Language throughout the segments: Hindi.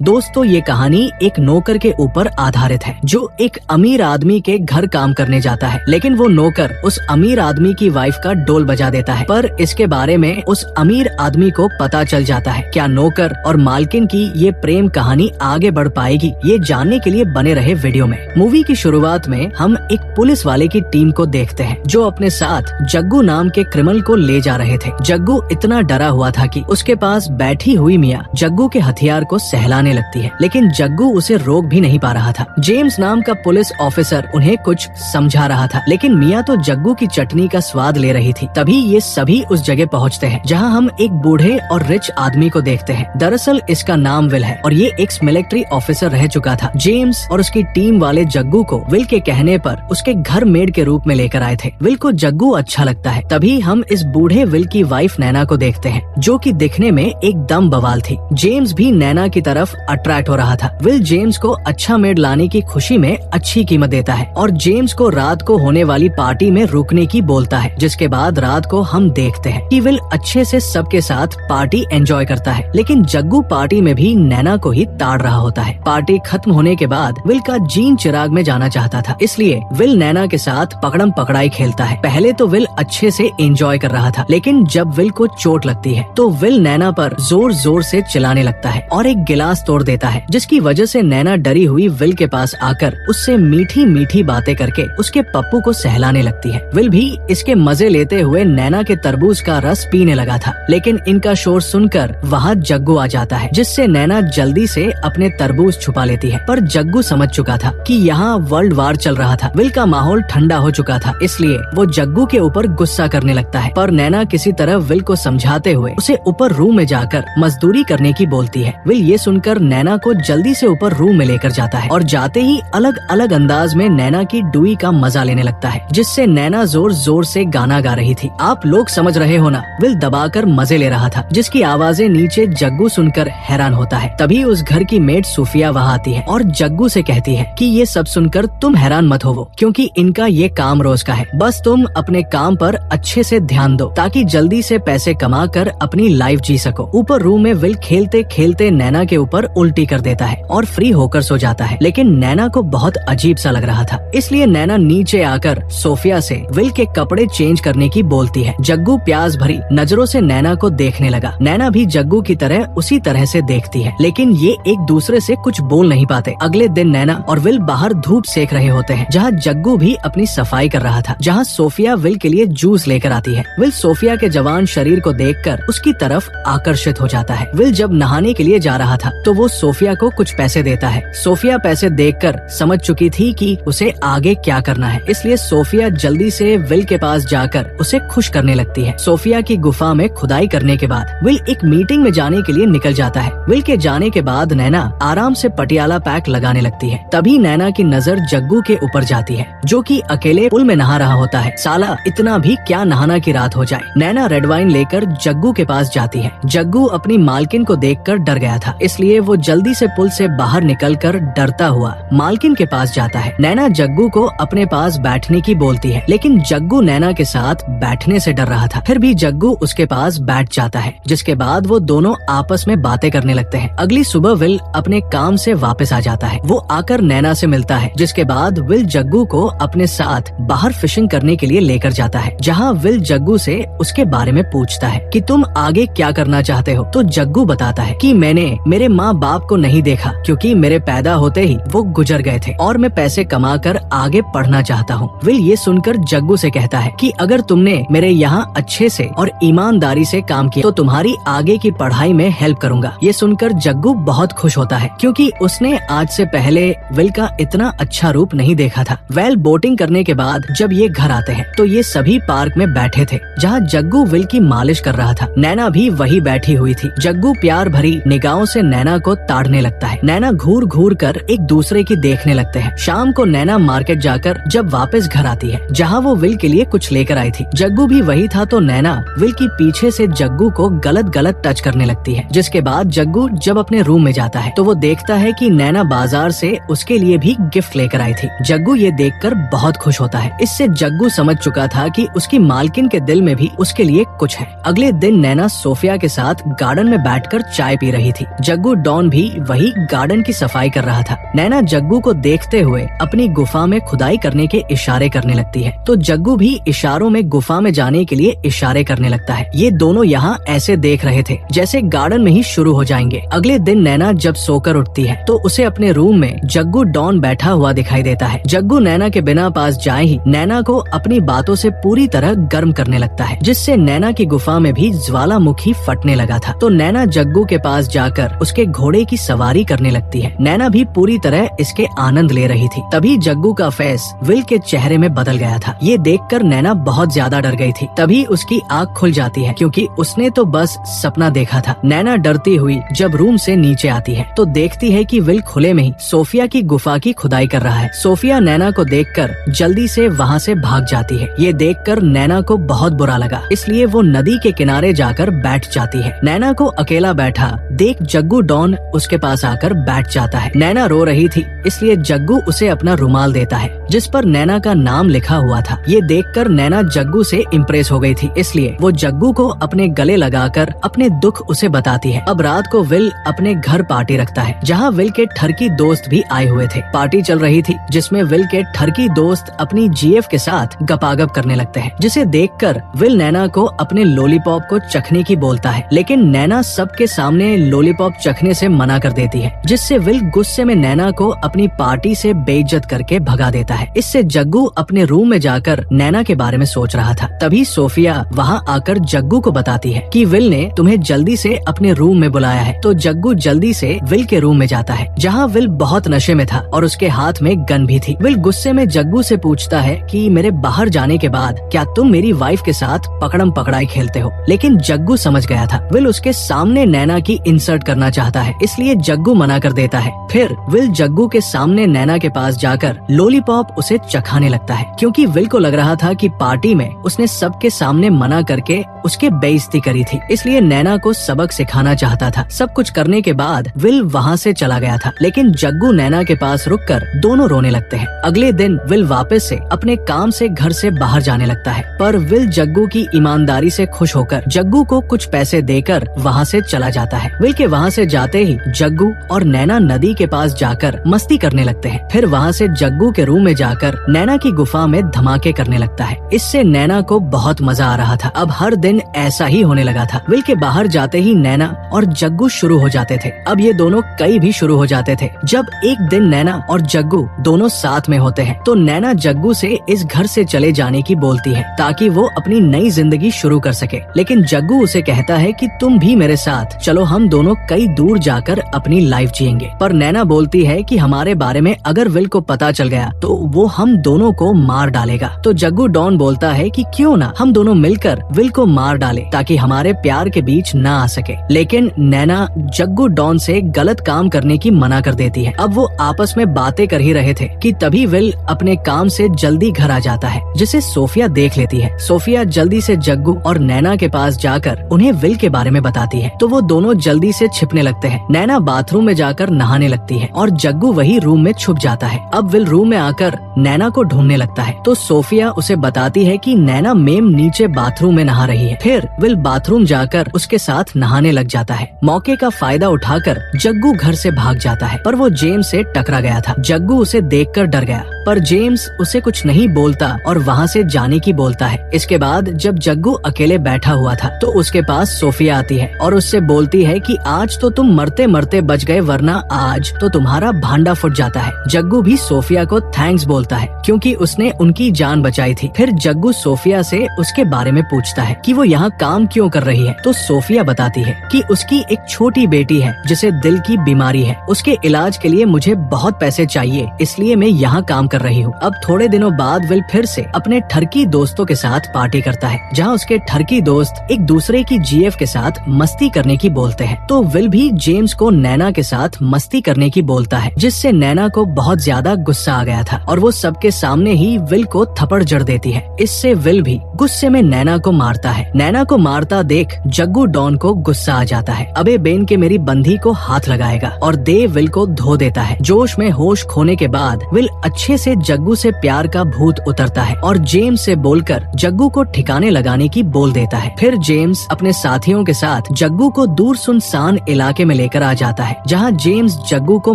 दोस्तों ये कहानी एक नौकर के ऊपर आधारित है जो एक अमीर आदमी के घर काम करने जाता है, लेकिन वो नौकर उस अमीर आदमी की वाइफ का डोल बजा देता है। पर इसके बारे में उस अमीर आदमी को पता चल जाता है। क्या नौकर और मालकिन की ये प्रेम कहानी आगे बढ़ पाएगी? ये जानने के लिए बने रहे वीडियो में। मूवी की शुरुआत में हम एक पुलिस वाले की टीम को देखते हैं जो अपने साथ जग्गू नाम के क्रिमिनल को ले जा रहे थे। जग्गू इतना डरा हुआ था कि उसके पास बैठी हुई मियाँ जग्गू के हथियार को सहलाने लगती है, लेकिन जग्गू उसे रोक भी नहीं पा रहा था। जेम्स नाम का पुलिस ऑफिसर उन्हें कुछ समझा रहा था, लेकिन मियाँ तो जग्गू की चटनी का स्वाद ले रही थी। तभी ये सभी उस जगह पहुँचते हैं जहाँ हम एक बूढ़े और रिच आदमी को देखते हैं। दरअसल इसका नाम विल है और ये एक्स मिलिट्री ऑफिसर रह चुका था। जेम्स और उसकी टीम वाले जग्गू को विल के कहने पर उसके घर मेड के रूप में लेकर आए थे। विल को जग्गू अच्छा लगता है। तभी हम इस बूढ़े विल की वाइफ नैना को देखते हैं जो कि दिखने में एकदम बवाल थी। जेम्स भी नैना की तरफ अट्रैक्ट हो रहा था। विल जेम्स को अच्छा मेड लाने की खुशी में अच्छी कीमत देता है और जेम्स को रात को होने वाली पार्टी में रुकने की बोलता है। जिसके बाद रात को हम देखते हैं कि विल अच्छे से सबके साथ पार्टी एंजॉय करता है, लेकिन जग्गू पार्टी में भी नैना को ही ताड़ रहा होता है। पार्टी खत्म होने के बाद विल का जीन चिराग में जाना चाहता था, इसलिए विल नैना के साथ पकड़म पकड़ाई खेलता है। पहले तो विल अच्छे से एंजॉय कर रहा था, लेकिन जब विल को चोट लगती है तो विल नैना पर जोर जोर से चिल्लाने लगता है और एक गिलास तोड़ देता है, जिसकी वजह से नैना डरी हुई विल के पास आकर उससे मीठी मीठी बातें करके उसके पप्पू को सहलाने लगती है। विल भी इसके मजे लेते हुए नैना के तरबूज का रस पीने लगा था, लेकिन इनका शोर सुनकर वहाँ जग्गू आ जाता है, जिससे नैना जल्दी से अपने तरबूज छुपा लेती है। पर जग्गू समझ चुका था कि यहाँ वर्ल्ड वार चल रहा था। विल का माहौल ठंडा हो चुका था, इसलिए वो जग्गू के ऊपर गुस्सा करने लगता है। पर नैना किसी तरह विल को समझाते हुए उसे ऊपर रूम में जाकर मजदूरी करने की बोलती है। विल ये सुनकर नैना को जल्दी से ऊपर रूम में लेकर जाता है और जाते ही अलग अलग अंदाज में नैना की डुई का मजा लेने लगता है, जिससे नैना जोर जोर से गाना गा रही थी। आप लोग समझ रहे हो ना। विल दबाकर मजे ले रहा था, जिसकी आवाजें नीचे जग्गू सुनकर हैरान होता है। तभी उस घर की मेड सूफिया वहाँ आती है और जग्गू से कहती है कि ये सब सुनकर तुम हैरान मत होवो, क्योंकि इनका ये काम रोज का है। बस तुम अपने काम पर अच्छे से ध्यान दो ताकि जल्दी से पैसे कमा कर अपनी लाइफ जी सको। ऊपर रूम में विल खेलते खेलते नैना के ऊपर उल्टी कर देता है और फ्री होकर सो जाता है, लेकिन नैना को बहुत अजीब सा लग रहा था, इसलिए नैना नीचे आकर सोफिया से विल के कपड़े चेंज करने की बोलती है। जग्गू प्यास भरी नजरों से नैना को देखने लगा। नैना भी जग्गू की तरह उसी तरह से देखती है, लेकिन ये एक दूसरे से कुछ बोल नहीं पाते। अगले दिन नैना और विल बाहर धूप सेक रहे होते हैं, जहाँ जग्गू भी अपनी सफाई कर रहा था, जहाँ सोफिया विल के लिए जूस लेकर आती है। विल सोफिया के जवान शरीर को देखकर उसकी तरफ आकर्षित हो जाता है। विल जब नहाने के लिए जा रहा था तो वो सोफिया को कुछ पैसे देता है। सोफिया पैसे देखकर समझ चुकी थी कि उसे आगे क्या करना है, इसलिए सोफिया जल्दी से विल के पास जाकर उसे खुश करने लगती है। सोफिया की गुफा में खुदाई करने के बाद विल एक मीटिंग में जाने के लिए निकल जाता है। विल के जाने के बाद नैना आराम से पटियाला पैक लगाने लगती है। तभी नैना की नजर जग्गू के ऊपर जाती है, जो कि अकेले पुल में नहा रहा होता है। साला इतना भी क्या नहाना की रात हो जाए। नैना रेड वाइन लेकर जग्गू के पास जाती है। जग्गू अपनी मालकिन को देखकर डर गया था, इसलिए वो जल्दी से पुल से बाहर निकलकर डरता हुआ मालकिन के पास जाता है। नैना जग्गू को अपने पास बैठने की बोलती है, लेकिन जग्गू नैना के साथ बैठने से डर रहा था। फिर भी जग्गू उसके पास बैठ जाता है, जिसके बाद वो दोनों आपस में बातें करने लगते हैं। अगली सुबह विल अपने काम से वापस आ जाता है। वो आकर नैना से मिलता है, जिसके बाद विल जग्गू को अपने साथ बाहर फिशिंग करने के लिए लेकर जाता है, जहाँ विल जग्गू से उसके बारे में पूछता है कि तुम आगे क्या करना चाहते हो। तो जग्गू बताता है कि मैंने मेरे माँ बाप को नहीं देखा, क्योंकि मेरे पैदा होते ही वो गुजर गए थे और मैं पैसे कमाकर आगे पढ़ना चाहता हूँ। विल ये सुनकर जग्गू से कहता है कि अगर तुमने मेरे यहाँ अच्छे से और ईमानदारी से काम किया तो तुम्हारी आगे की पढ़ाई में हेल्प करूँगा। ये सुनकर जग्गू बहुत खुश होता है, क्योंकि उसने आज से पहले विल का इतना अच्छा रूप नहीं देखा था। वेल बोटिंग करने के बाद जब ये घर आते हैं तो ये सभी पार्क में बैठे थे, जहाँ जग्गू विल की मालिश कर रहा था। नैना भी वही बैठी हुई थी। जग्गू प्यार भरी निगाहों से नैना को ताड़ने लगता है। नैना घूर घूर कर एक दूसरे की देखने लगते हैं। शाम को नैना मार्केट जाकर जब वापस घर आती है, जहाँ वो विल के लिए कुछ लेकर आई थी। जग्गू भी वही था, तो नैना विल की पीछे से जग्गू को गलत गलत टच करने लगती है। जिसके बाद जग्गू जब अपने रूम में जाता है तो वो देखता है कि नैना बाजार से उसके लिए भी गिफ्ट लेकर आई थी। जग्गू ये देखकर बहुत खुश होता है। इससे जग्गू समझ चुका था कि उसकी मालकिन के दिल में भी उसके लिए कुछ है। अगले दिन नैना सोफिया के साथ गार्डन में बैठकर चाय पी रही थी। जग्गू डॉन भी वही गार्डन की सफाई कर रहा था। नैना जग्गू को देखते हुए अपनी गुफा में खुदाई करने के इशारे करने लगती है, तो जग्गू भी इशारों में गुफा में जाने के लिए इशारे करने लगता है। ये दोनों यहाँ ऐसे देख रहे थे जैसे गार्डन में ही शुरू हो जाएंगे। अगले दिन नैना जब सोकर उठती है तो उसे अपने रूम में जग्गू डॉन बैठा हुआ दिखाई देता है। जग्गू नैना के बिना पास जाए ही नैना को अपनी बातों से पूरी तरह गर्म करने लगता है, जिससे नैना की गुफा में भी ज्वालामुखी फटने लगा था। तो नैना जग्गू के पास जाकर उसके घोड़े की सवारी करने लगती है। नैना भी पूरी तरह इसके आनंद ले रही थी। तभी जग्गू का फेस विल के चेहरे में बदल गया था। ये देखकर नैना बहुत ज्यादा डर गई थी। तभी उसकी आँख खुल जाती है क्योंकि उसने तो बस सपना देखा था। नैना डरती हुई जब रूम से नीचे आती है तो देखती है कि विल खुले में ही सोफिया की गुफा की खुदाई कर रहा है। सोफिया नैना को देखकर जल्दी से वहाँ से भाग जाती है। ये देखकर नैना को बहुत बुरा लगा, इसलिए वो नदी के किनारे जाकर बैठ जाती है। नैना को अकेला बैठा देख जग्गू डॉन उसके पास आकर बैठ जाता है। नैना रो रही थी, इसलिए जग्गू उसे अपना रुमाल देता है जिस पर नैना का नाम लिखा हुआ था। ये देखकर नैना जग्गू से इम्प्रेस हो गई थी, इसलिए वो जग्गू को अपने गले लगाकर अपने दुख उसे बताती है। अब रात को विल अपने घर पार्टी रखता है, जहाँ विल के ठरकी दोस्त भी आए हुए थे। पार्टी चल रही थी जिसमें विल के ठरकी दोस्त अपनी जीएफ के साथ गपागप करने लगते हैं, जिसे देखकर विल नैना को अपने लॉलीपॉप को चखने की बोलता है, लेकिन नैना सबके सामने लॉलीपॉप चखने से मना कर देती है, जिससे विल गुस्से में नैना को अपनी पार्टी से बेइज्जत करके भगा देता है। इससे जग्गू अपने रूम में जाकर नैना के बारे में सोच रहा था। तभी सोफिया वहाँ आकर जग्गू को बताती है कि विल ने तुम्हें जल्दी से अपने रूम में बुलाया है। तो जग्गू जल्दी से विल के रूम में जाता है, जहाँ विल बहुत नशे में था और उसके हाथ में गन भी थी। विल गुस्से में जग्गू से पूछता है कि मेरे बाहर जाने के बाद क्या तुम मेरी वाइफ के साथ पकड़म पकड़ाई खेलते हो, लेकिन जग्गू समझ गया था विल उसके सामने नैना की इंसल्ट करना चाहता है, इसलिए जग्गू मना कर देता है। फिर विल जग्गू के सामने नैना के पास जाकर लॉलीपॉप उसे चखाने लगता है, क्योंकि विल को लग रहा था कि पार्टी में उसने सबके सामने मना करके उसके बेइज्जती करी थी, इसलिए नैना को सबक सिखाना चाहता था। सब कुछ करने के बाद विल वहाँ से चला गया था, लेकिन जग्गू नैना के पास रुककर दोनों रोने लगते हैं। अगले दिन विल वापस से अपने काम से घर से बाहर जाने लगता है, पर विल जग्गू की ईमानदारी से खुश होकर जग्गू को कुछ पैसे देकर वहाँ से चला जाता है। विल के वहाँ से जाते ही जग्गू और नैना नदी के पास जाकर मस्ती करने लगते हैं। फिर वहाँ से जग्गू के रूम में जाकर नैना की गुफा में धमाके करने लगता है। इससे नैना को बहुत मजा आ रहा था। अब हर दिन ऐसा ही होने लगा था। विल के बाहर जाते ही नैना और जग्गू शुरू हो जाते थे। अब ये दोनों कई भी शुरू हो जाते थे। जब एक दिन नैना और जग्गू दोनों साथ में होते हैं तो नैना जग्गू से इस घर से चले जाने की बोलती है ताकि वो अपनी नई जिंदगी शुरू कर सके, लेकिन जग्गू उसे कहता है कि तुम भी मेरे साथ चलो, हम दोनों कई दूर जाकर अपनी लाइफ जिएंगे। पर नैना बोलती है कि हमारे बारे में अगर विल को पता चल गया तो वो हम दोनों को मार डालेगा। तो जग्गू डॉन बोलता है कि क्यों ना हम दोनों मिलकर विल को मार डाले ताकि हमारे प्यार के बीच ना आ सके, लेकिन नैना जग्गू डॉन से गलत काम करने की मना कर देती है। अब वो आपस में बातें कर ही रहे थे कि तभी विल अपने काम से जल्दी घर आ जाता है, जिसे सोफिया देख लेती है। सोफिया जल्दी से जग्गू और नैना के पास जाकर उन्हें विल के बारे में बताती है, तो वो दोनों जल्दी से छिपने लगते हैं। नैना बाथरूम में जाकर नहाने लगती है और जग्गू वही रूम में छुप जाता है। अब विल रूम में आकर नैना को ढूंढने लगता है, तो सोफिया उसे बताती है कि नैना मेम नीचे बाथरूम में नहा रही है। फिर विल बाथरूम जाकर उसके साथ नहाने लग जाता है। मौके का फायदा उठाकर जग्गू घर से भाग जाता है, पर वो जेम्स से टकरा गया था। जग्गू उसे देखकर डर गया, पर जेम्स उसे कुछ नहीं बोलता और वहाँ से जाने की बोलता है। इसके बाद जब जग्गू अकेले बैठा हुआ था तो उसके पास सोफिया आती है और उससे बोलती है कि आज तो तुम मरते मरते बच गए, वरना आज तो तुम्हारा भांडा फुट जाता है। जग्गू भी सोफिया को थैंक्स बोलता है क्योंकि उसने उनकी जान बचाई थी। फिर जग्गू सोफिया से उसके बारे में पूछता है कि वो यहाँ काम क्यों कर रही है, तो सोफिया बताती है कि उसकी एक छोटी बेटी है जिसे दिल की बीमारी है, उसके इलाज के लिए मुझे बहुत पैसे चाहिए, इसलिए मैं यहाँ काम कर रही हूँ। अब थोड़े दिनों बाद विल फिर से अपने ठरकी दोस्तों के साथ पार्टी करता है, जहाँ उसके ठरकी दोस्त एक दूसरे की जीएफ के साथ मस्ती करने की बोलते हैं। तो विल भी जेम्स को नैना के साथ मस्ती करने की बोलता है, जिससे नैना को बहुत ज्यादा गुस्सा आ गया था और वो सबके सामने ही विल को थप्पड़ जड़ देती है। इससे विल भी गुस्से में नैना को मारता है। नैना को मारता देख जग्गू डॉन को गुस्सा आ जाता है। अबे बेन के मेरी बंधी को हाथ लगाएगा और देव विल को धो देता है। जोश में होश खोने के बाद विल अच्छे से जग्गू से प्यार का भूत उतरता है और जेम्स से बोलकर जग्गू को ठिकाने लगाने की बोल देता है। फिर जेम्स अपने साथियों के साथ जग्गू को दूर सुनसान इलाके में ले लेकर आ जाता है, जहाँ जेम्स जग्गू को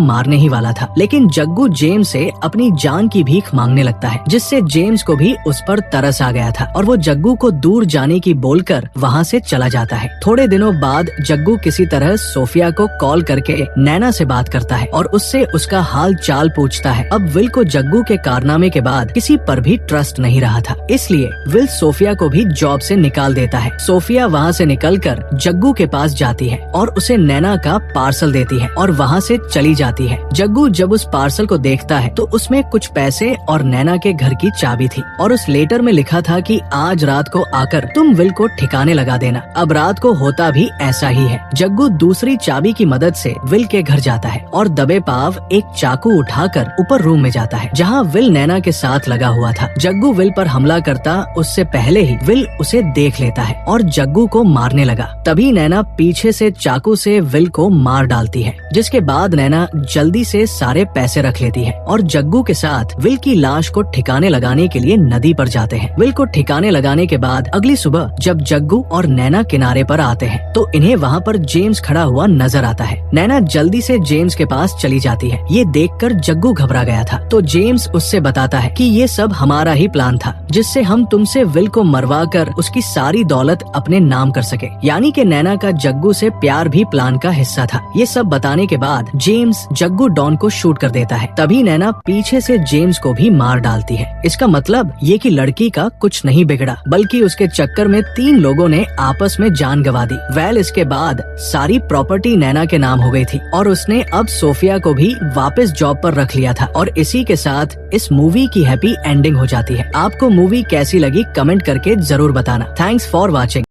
मारने ही वाला था। लेकिन जग्गू जेम्स से अपनी जान की भीख मांगने लगता है, जिससे जेम्स को भी उस पर तरस आ गया था और वो जग्गू को दूर जाने की बोलकर वहाँ से चला जाता है। थोड़े दिनों बाद जग्गू किसी तरह सोफिया को कॉल करके नैना से बात करता है और उससे उसका हाल चाल पूछता है। अब विल को जग्गू के कारनामे के बाद किसी पर भी ट्रस्ट नहीं रहा था, इसलिए विल सोफिया को भी जॉब से निकाल देता है। सोफिया वहाँ से निकलकर जग्गू के पास जाती है और उसे नैना का पार्सल देती है और वहाँ से चली जाती है। जग्गू जब उस पार्सल को देखता है तो उसमें कुछ पैसे और नैना के घर की चाबी थी और उस लेटर में लिखा था कि आज रात को आकर तुम विल को ठिकाने लगा देना। अब रात को होता भी ऐसा ही है। जग्गू दूसरी चाबी की मदद से विल के घर जाता है और दबे पाव एक चाकू उठाकर ऊपर रूम में जाता है, जहाँ विल नैना के साथ लगा हुआ था। जग्गू विल पर हमला करता उससे पहले ही विल उसे देख लेता है और जग्गू को मारने लगा। तभी नैना पीछे से चाकू से विल को मार डालती है, जिसके बाद नैना जल्दी से सारे पैसे रख लेती है और जग्गू के साथ विल की लाश को ठिकाने लगाने के लिए नदी पर जाते हैं। विल को ठिकाने लगाने के बाद अगली सुबह जब जग्गू और नैना किनारे पर आते हैं तो इन्हें वहाँ पर जेम्स खड़ा हुआ नजर आता है। नैना जल्दी से जेम्स के पास चली जाती है। ये देखकर जग्गू घबरा गया था तो जेम्स उससे बताता है कि ये सब हमारा ही प्लान था, जिससे हम तुमसे विल को मरवा कर उसकी सारी दौलत अपने नाम कर सके। यानी कि नैना का जग्गू से प्यार भी प्लान का हिस्सा था। ये सब बताने के बाद जेम्स जग्गू डॉन को शूट कर देता है। तभी नैना पीछे से जेम्स को भी मार डालती है। इसका मतलब ये कि लड़की का कुछ नहीं बिगड़ा, बल्कि उसके चक्कर में 3 लोगों ने आपस में जान गंवा दी। वेल इसके बाद सारी प्रॉपर्टी नैना के नाम हो गई थी और उसने अब सोफिया को भी वापस जॉब पर रख लिया था और इसी के साथ इस मूवी की हैप्पी एंडिंग हो जाती है। आपको मूवी कैसी लगी कमेंट करके जरूर बताना। Thanks for watching.